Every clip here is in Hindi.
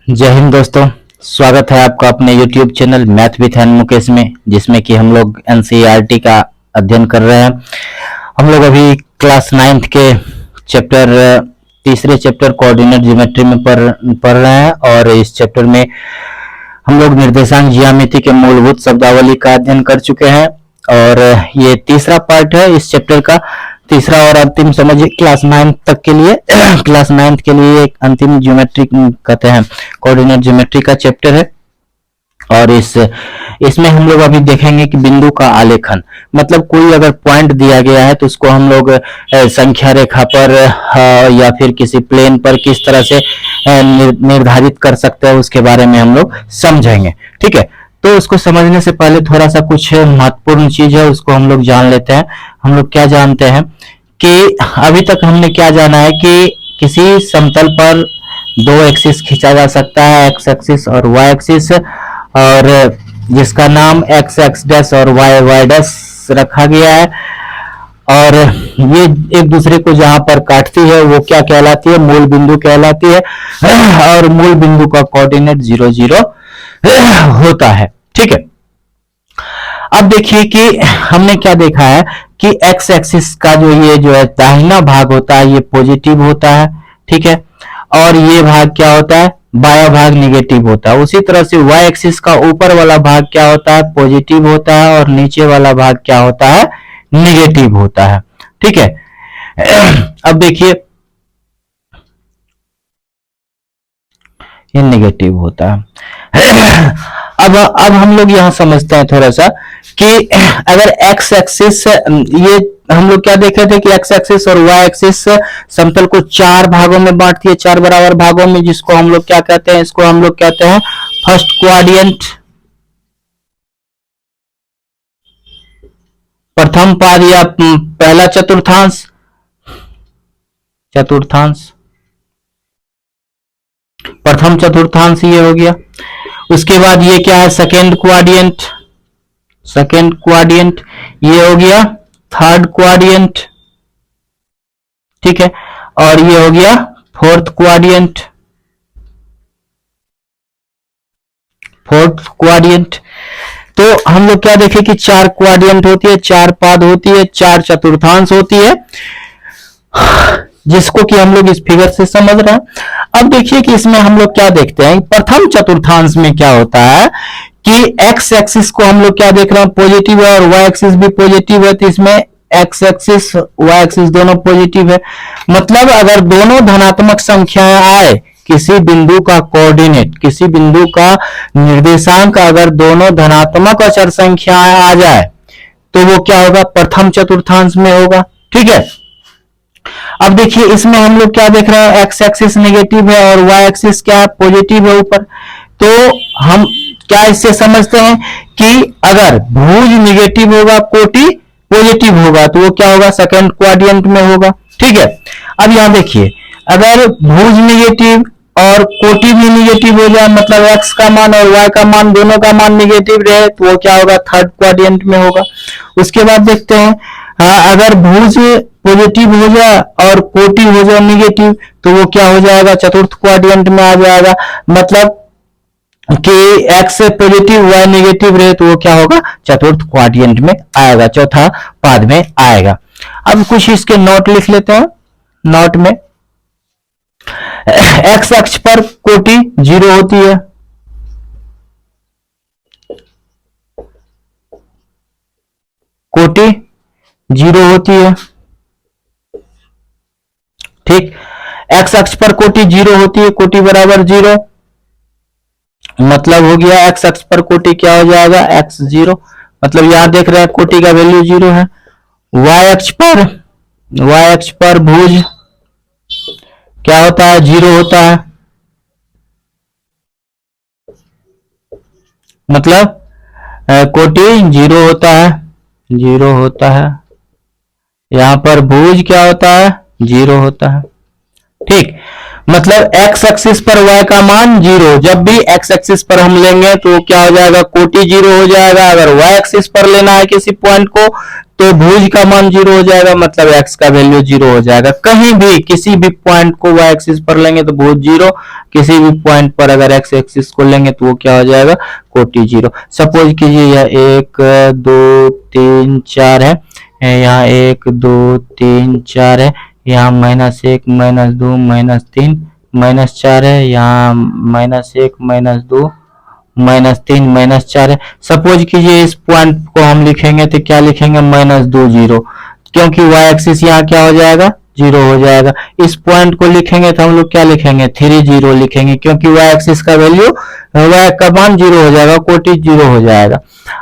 जय हिंद दोस्तों। स्वागत है आपका अपने YouTube channel math with an Mukesh में, जिसमें कि हम लोग NCERT का अध्ययन कर रहे हैं। हम लोग अभी क्लास 9th के तीसरे चैप्टर कोऑर्डिनेट ज्योमेट्री में पढ़ रहे हैं और इस चैप्टर में हम लोग निर्देशांक ज्यामिति के मूलभूत शब्दावली का अध्ययन कर चुके हैं और ये तीसरा पार्ट है इस चैप्टर का, तीसरा और अंतिम समझिए क्लास 9 तक के लिए। क्लास 9 के लिए एक अंतिम ज्योमेट्री कहते हैं, कोऑर्डिनेट ज्योमेट्री का चैप्टर है और इसमें हम लोग अभी देखेंगे कि बिंदु का आलेखन, मतलब कोई अगर पॉइंट दिया गया है तो उसको हम लोग संख्या रेखा पर या फिर किसी प्लेन पर किस तरह से निर्धारित कर सकते हैं उसके बारे में हम लोग समझेंगे। ठीक है, तो उसको समझने से पहले थोड़ा सा कुछ महत्वपूर्ण चीज है उसको हम लोग जान लेते हैं। हम लोग क्या जानते हैं कि अभी तक हमने क्या जाना है कि किसी समतल पर दो एक्सिस खींचा जा सकता है, एक्स एक्सिस और वाई एक्सिस, और जिसका नाम एक्स एक्स डैश और वाई वाई डैश रखा गया है। और ये एक दूसरे को जहां पर काटती है वो क्या कहलाती है, मूल बिंदु कहलाती है और मूल बिंदु का कोऑर्डिनेट 0 0 होता है। ठीक है, अब देखिए कि हमने क्या देखा है कि एक्स एक्सिस का जो है दाहिना भाग होता है ये पॉजिटिव होता है। ठीक है, और ये भाग क्या होता है, बायां भाग निगेटिव होता है। उसी तरह से वाई एक्सिस का ऊपर वाला भाग क्या होता है, पॉजिटिव होता है और नीचे वाला भाग क्या होता है, निगेटिव होता है। ठीक है, अब देखिए ये निगेटिव होता है। अब हम लोग यहां समझते हैं थोड़ा सा कि अगर एक्स एक्सिस, ये हम लोग क्या देख रहे थे कि एक्स एक्सिस और वाई एक्सिस समतल को चार भागों में बांटती है, चार बराबर भागों में, जिसको हम लोग क्या कहते हैं, इसको हम लोग कहते हैं फर्स्ट क्वाड्रेंट, प्रथम पाद या पहला चतुर्थांश, प्रथम चतुर्थांश ये हो गया। उसके बाद ये क्या है, सेकेंड क्वाड्रेंट, ये हो गया थर्ड क्वाड्रेंट। ठीक है, और ये हो गया फोर्थ क्वाड्रेंट, तो हम लोग क्या देखें कि चार क्वाड्रेंट होती है, चार पाद होती है, चार चतुर्थांश होती है, जिसको कि हम लोग इस फिगर से समझ रहे हैं। अब देखिए कि इसमें हम लोग क्या देखते हैं, प्रथम चतुर्थांश में क्या होता है कि एक्स एक्सिस को हम लोग क्या देख रहे हैं, पॉजिटिव है और वाई एक्सिस भी पॉजिटिव है, तो इसमें एक्स एक्सिस वाई एक्सिस दोनों पॉजिटिव है। मतलब अगर दोनों धनात्मक संख्याएं आए, किसी बिंदु का कोऑर्डिनेट, किसी बिंदु का निर्देशांक अगर दोनों धनात्मक अचर संख्याएं आ जाए तो वो क्या होगा, प्रथम चतुर्थांश में होगा। ठीक है, अब देखिए इसमें हम लोग क्या देख रहे हैं, एक्स एक्सिस नेगेटिव है और वाई एक्सिस क्या है, पॉजिटिव है ऊपर। तो हम क्या इससे समझते हैं कि अगर भुज निगेटिव होगा, कोटि पॉजिटिव होगा, तो वो क्या होगा, सेकंड क्वाड्रेंट में होगा। ठीक है, अब यहां देखिए अगर भुज निगेटिव और कोटि भी निगेटिव हो जाए, मतलब एक्स का मान और वाई का मान दोनों का मान निगेटिव रहे, तो वो क्या होगा, थर्ड क्वाड्रेंट में होगा। उसके बाद देखते हैं अगर भुज पॉजिटिव हो जाए और कोटि हो जाए निगेटिव, तो वो क्या हो जाएगा, चतुर्थ क्वाड्रेंट में आ जाएगा। मतलब कि एक्स पॉजिटिव वाई नेगेटिव रहे तो वो क्या होगा, चतुर्थ क्वाड्रेंट में आएगा, चौथा पाद में आएगा। अब कुछ इसके नोट लिख लेते हैं। नोट में एक्स अक्ष पर कोटि 0 होती है, कोटि 0 होती है। ठीक, एक्स अक्ष पर कोटि 0 होती है, कोटि बराबर 0, मतलब हो गया एक्स अक्ष पर कोटि क्या हो जाएगा, एक्स 0, मतलब यहां देख रहे हैं कोटि का वैल्यू 0 है। वाई अक्ष पर भुज क्या होता है, 0 होता है, मतलब कोटि 0 होता है, 0 होता है। यहां पर भुज क्या होता है, 0 होता है। ठीक, मतलब एक्स एक्सिस पर y का मान 0, जब भी एक्स एक्सिस पर हम लेंगे तो क्या हो जाएगा, कोटि 0 हो जाएगा। अगर y एक्सिस पर लेना है किसी पॉइंट को तो भुज का मान 0 हो जाएगा, मतलब x का वैल्यू 0 हो जाएगा। कहीं भी किसी भी पॉइंट को y एक्सिस पर लेंगे तो भुज 0, किसी भी पॉइंट पर अगर x एक्सिस को लेंगे तो वो क्या हो जाएगा, कोटि 0। सपोज कीजिए यह 1 2 3 4 है, यहाँ 1 2 3 4 है, यहाँ -1 -2 -3 -4 है, यहाँ -1 -2 -3 -4 है। सपोज कीजिए इस पॉइंट को हम लिखेंगे तो क्या लिखेंगे, -2 0, क्योंकि y एक्सिस यहाँ क्या हो जाएगा, 0 हो जाएगा। इस पॉइंट को लिखेंगे तो हम लोग क्या लिखेंगे, 3 0 लिखेंगे, क्योंकि y एक्सिस का वैल्यू, y का मान 0 हो जाएगा, कोटि 0 हो जाएगा।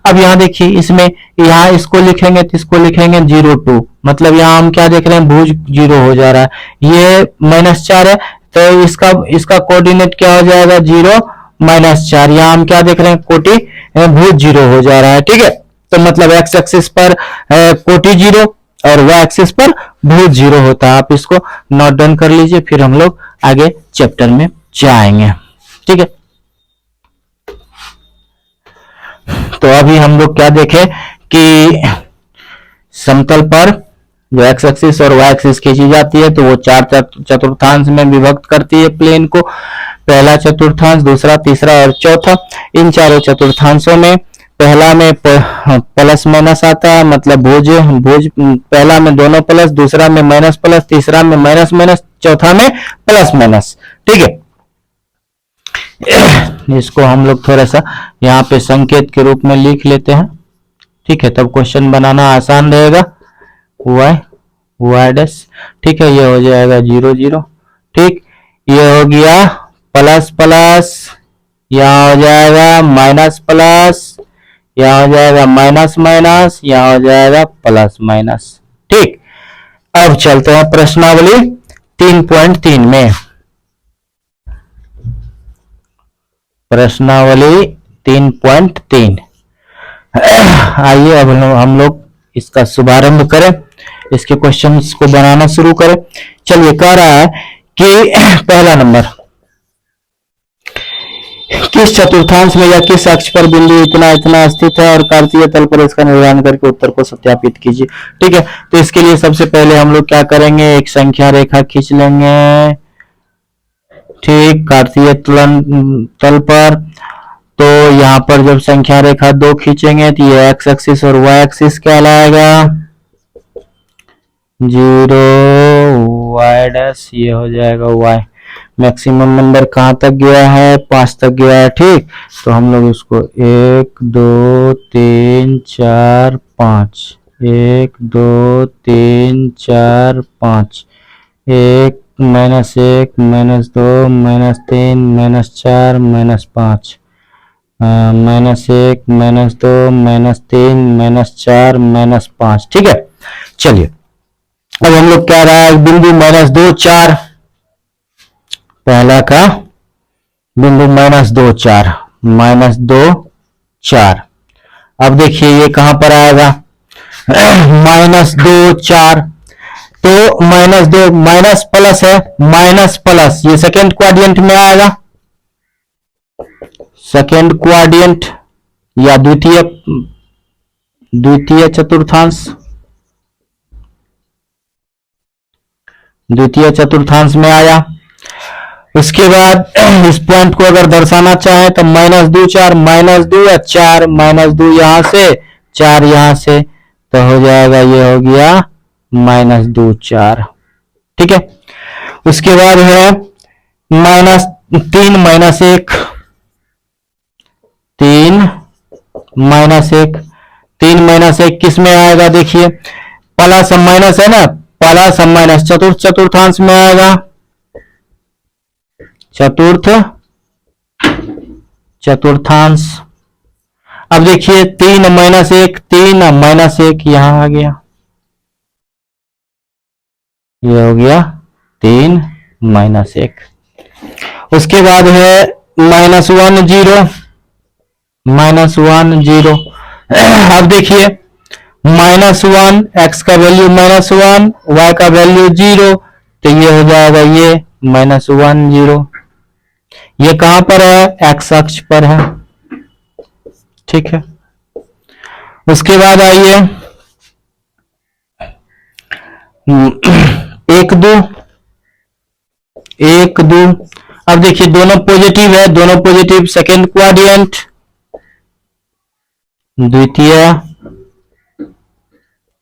अब यहाँ देखिए इसमें, यहाँ इसको लिखेंगे तो इसको लिखेंगे 0 2, मतलब यहाँ हम क्या देख रहे हैं, भुज 0 हो जा रहा है। ये -4 है तो इसका कोऑर्डिनेट क्या हो जाएगा, 0 -4। यहाँ हम क्या देख रहे हैं, कोटि भुज 0 हो जा रहा है। ठीक है, तो मतलब x एक्सिस पर कोटि 0 और y एक्सिस पर भुज 0 होता है। आप इसको नोट डाउन कर लीजिए, फिर हम लोग आगे चैप्टर में जाएंगे। ठीक है, तो अभी हम लोग क्या देखें कि समतल पर जो x एक्सिस और y एक्सिस खींची जाती है तो वो 4 चतुर्थांश में विभक्त करती है प्लेन को। पहला चतुर्थांश, दूसरा, तीसरा और चौथा। इन चारों चतुर्थांशों में पहला में प्लस माइनस आता है, मतलब भुज पहला में दोनों प्लस, दूसरा में माइनस प्लस, तीसरा में माइनस माइनस, चौथा में प्लस माइनस। ठीक है, इसको हम लोग थोड़ा सा यहाँ पे संकेत के रूप में लिख लेते हैं। ठीक है, तब क्वेश्चन बनाना आसान रहेगा। y डैश, ठीक है, ये हो जाएगा 0 0। ठीक, ये हो गया प्लस प्लस, यहाँ हो जाएगा माइनस प्लस, यहाँ हो जाएगा माइनस माइनस, यहाँ हो जाएगा प्लस माइनस। ठीक, अब चलते हैं प्रश्नावली 3.3 में। प्रश्नावली 3.3, आइए अब हम लोग इसका शुभारंभ करें, इसके क्वेश्चंस को बनाना शुरू करें। चलिए, कह रहा है कि पहला नंबर, किस चतुर्थांश में या किस अक्ष पर बिंदु इतना इतना स्थित है और कार्तीय तल पर इसका निर्धारण करके उत्तर को सत्यापित कीजिए। ठीक है, तो इसके लिए सबसे पहले हम लोग क्या करेंगे, एक संख्या रेखा खींच लेंगे। ठीक, कार्तीय तल पर, तो यहाँ पर जब संख्या रेखा 2 खींचेंगे तो ये x एक्सिस और y एक्सिस कहलाएगा, 0 y डैश, ये हो जाएगा y। मैक्सिमम नंबर कहाँ तक गया है, 5 तक गया है। ठीक, तो हम लोग इसको 1 2 3 4 5, 1 2 3 4 5, 1 -1 -2 -3 -4 -5, -1 -2 -3 -4 -5। ठीक है, चलिए अब हम लोग क्या रहा है, बिंदु -2 4, पहला का बिंदु -2 4 -2 4। अब देखिए ये कहां पर आएगा, -2 4, तो -2 माइनस प्लस है, माइनस प्लस ये सेकेंड क्वाड्रेंट में आएगा, सेकेंड क्वाड्रेंट या द्वितीय चतुर्थांश, द्वितीय चतुर्थांश में आया। उसके बाद इस पॉइंट को अगर दर्शाना चाहे तो -2 4, -2 या 4, -2 यहां से, 4 यहां से, तो हो जाएगा, ये हो गया -2 4। ठीक है, उसके बाद है -3 -1, 3 -1, 3 -1 किस में आएगा, देखिए प्लस माइनस है ना, प्लस माइनस चतुर्थ चतुर्थांश में आएगा, चतुर्थ चतुर्थांश। अब देखिए 3 -1, 3 -1 यहां आ गया, ये हो गया 3 -1। उसके बाद है -1 0, -1 0। अब देखिए -1, x का वैल्यू -1, y का वैल्यू 0, तो ये हो जाएगा ये -1 0। ये कहां पर है? एक्स अक्ष पर है, ठीक है। उसके बाद आइए 1 2 अब देखिए दोनों पॉजिटिव है, दोनों पॉजिटिव, सेकेंड क्वाड्रेंट, द्वितीय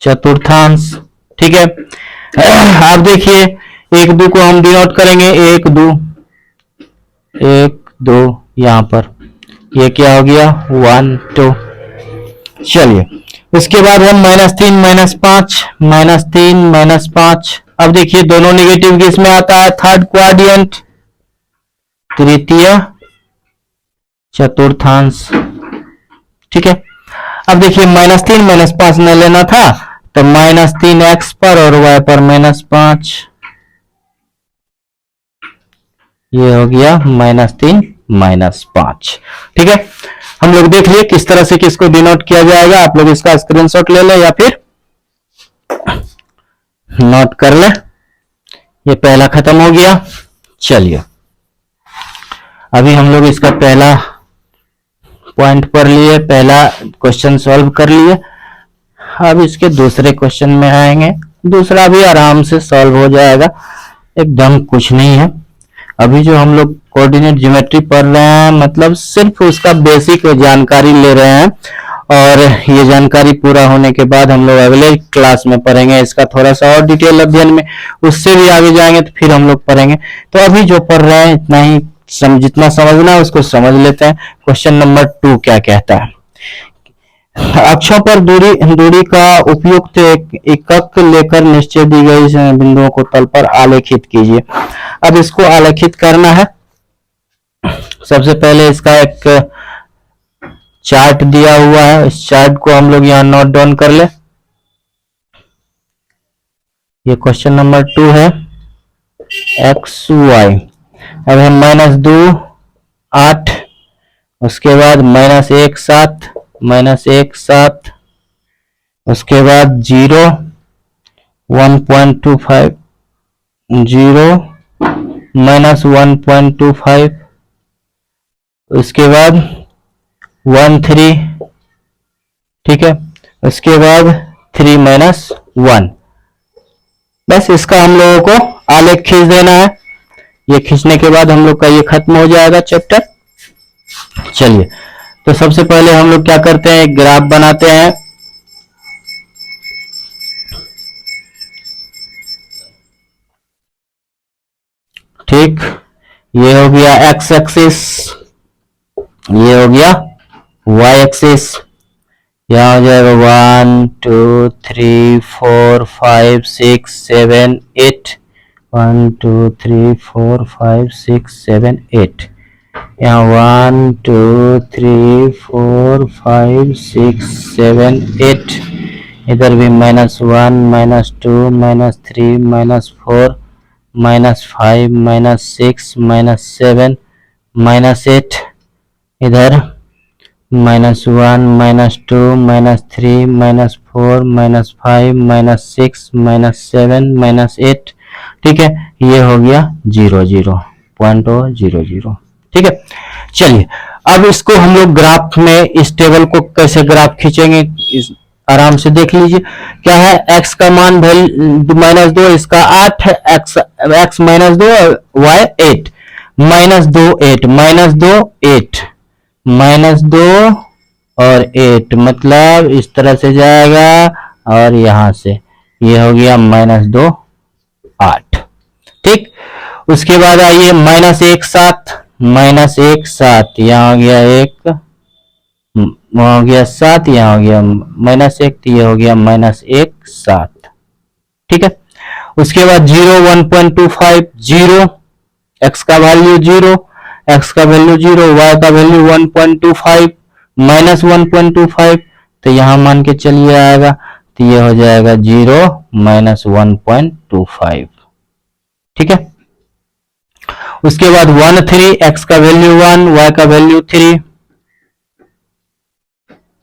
चतुर्थांश, ठीक है। अब देखिए 1 2 को हम डिनोट करेंगे 1 2 यहां पर, ये क्या हो गया 1 2। चलिए उसके बाद हम -3 -5 -5। अब देखिए दोनों नेगेटिव किस में आता है? थर्ड क्वाड्रेंट, तृतीय चतुर्थांश, ठीक है। अब देखिए -3 -5 न लेना था तो -3 एक्स पर और y पर -5, ये हो गया -3 -5, ठीक है। हम लोग देख लिए किस तरह से किसको डिनोट किया जाएगा। आप लोग इसका स्क्रीनशॉट ले लें या फिर नोट कर ले। ये पहला खत्म हो गया। चलिए अभी हम लोग इसका पहला पॉइंट पढ़ लिए, पहला क्वेश्चन सॉल्व कर लिए। अब इसके दूसरे क्वेश्चन में आएंगे, दूसरा भी आराम से सॉल्व हो जाएगा, एकदम कुछ नहीं है। अभी जो हम लोग कोऑर्डिनेट ज्योमेट्री पढ़ रहे हैं मतलब सिर्फ उसका बेसिक जानकारी ले रहे हैं, और ये जानकारी पूरा होने के बाद हम लोग अगले क्लास में पढ़ेंगे इसका थोड़ा सा और डिटेल अध्ययन में, उससे भी आगे जाएंगे तो फिर हम लोग पढ़ेंगे। तो अभी जो पढ़ रहे हैं इतना ही जितना समझना है उसको समझ लेते हैं। क्वेश्चन नंबर 2 क्या कहता है? अक्षों पर दूरी का उपयुक्त एकक लेकर निश्चय दी गई बिंदुओं को तल पर आलेखित कीजिए। अब इसको आलेखित करना है। सबसे पहले इसका एक चार्ट दिया हुआ है, इस चार्ट को हम लोग यहाँ नोट डाउन कर ले। ये क्वेश्चन नंबर 2 है, एक्स वाई। अब हम -2 8, उसके बाद -1 7 -1 7, उसके बाद 0 1.25 0 -1.25, उसके बाद 1 3, ठीक है। उसके बाद 3 -1। बस इसका हम लोगों को आलेख खींच देना है। ये खींचने के बाद हम लोग का ये खत्म हो जाएगा चैप्टर। चलिए तो सबसे पहले हम लोग क्या करते हैं, एक ग्राफ बनाते हैं। ठीक, ये हो गया एक्स एक्सिस, ये हो गया वाई एक्सिस। यहाँ हो जाएगा 1 2 3 4 5 6 7 8, 1 2 3 4 5 6 7 8। यहाँ 1 2 3 4 5 6 7 8। इधर भी -1 -2 -3 -4 -5 -6 -7 -8। इधर -1 -2 -3 -4 -5 -6 -7 -8, ठीक है। ये हो गया 0 0 0 0, ठीक है। चलिए अब इसको हम लोग ग्राफ में इस टेबल को कैसे ग्राफ खींचेंगे आराम से देख लीजिए। क्या है, x का मान -2, इसका 8 है, x -2 y 8, -2 8 -2 8 -2 और 8, मतलब इस तरह से जाएगा और यहां से ये हो गया -2 8, ठीक। उसके बाद आइए -1 7 -1 7, यहाँ हो गया 1, वहां हो गया 7, यहाँ हो गया -1, तो ये हो गया -1 7, ठीक है। उसके बाद 0 1.25 0, x का वैल्यू 0, x का वैल्यू 0, y का वैल्यू 1.25 -1.25, तो यहां मान के चलिए आएगा, तो ये हो जाएगा 0 -1.25, ठीक है। उसके बाद 1 3, x का वैल्यू 1, y का वैल्यू 3,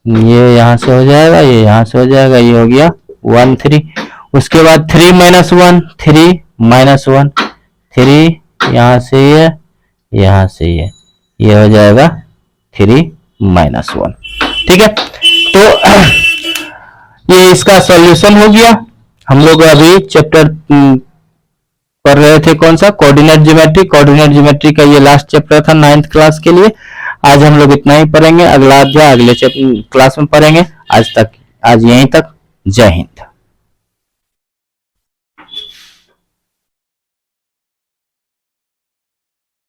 ये यहां से हो जाएगा, ये यहां से हो जाएगा, ये हो गया 1 3। उसके बाद 3 -1 3 -1, 3, यहां से यहां से ये हो जाएगा 3 -1। ठीक है, तो ये इसका सॉल्यूशन हो गया। हम लोग अभी चैप्टर पढ़ रहे थे कौन सा, कोऑर्डिनेट ज्योमेट्री। कोऑर्डिनेट ज्योमेट्री का ये लास्ट चैप्टर था 9th क्लास के लिए। आज हम लोग इतना ही पढ़ेंगे, अगला अध्याय अगले क्लास में पढ़ेंगे। आज यहीं तक। जय हिंद।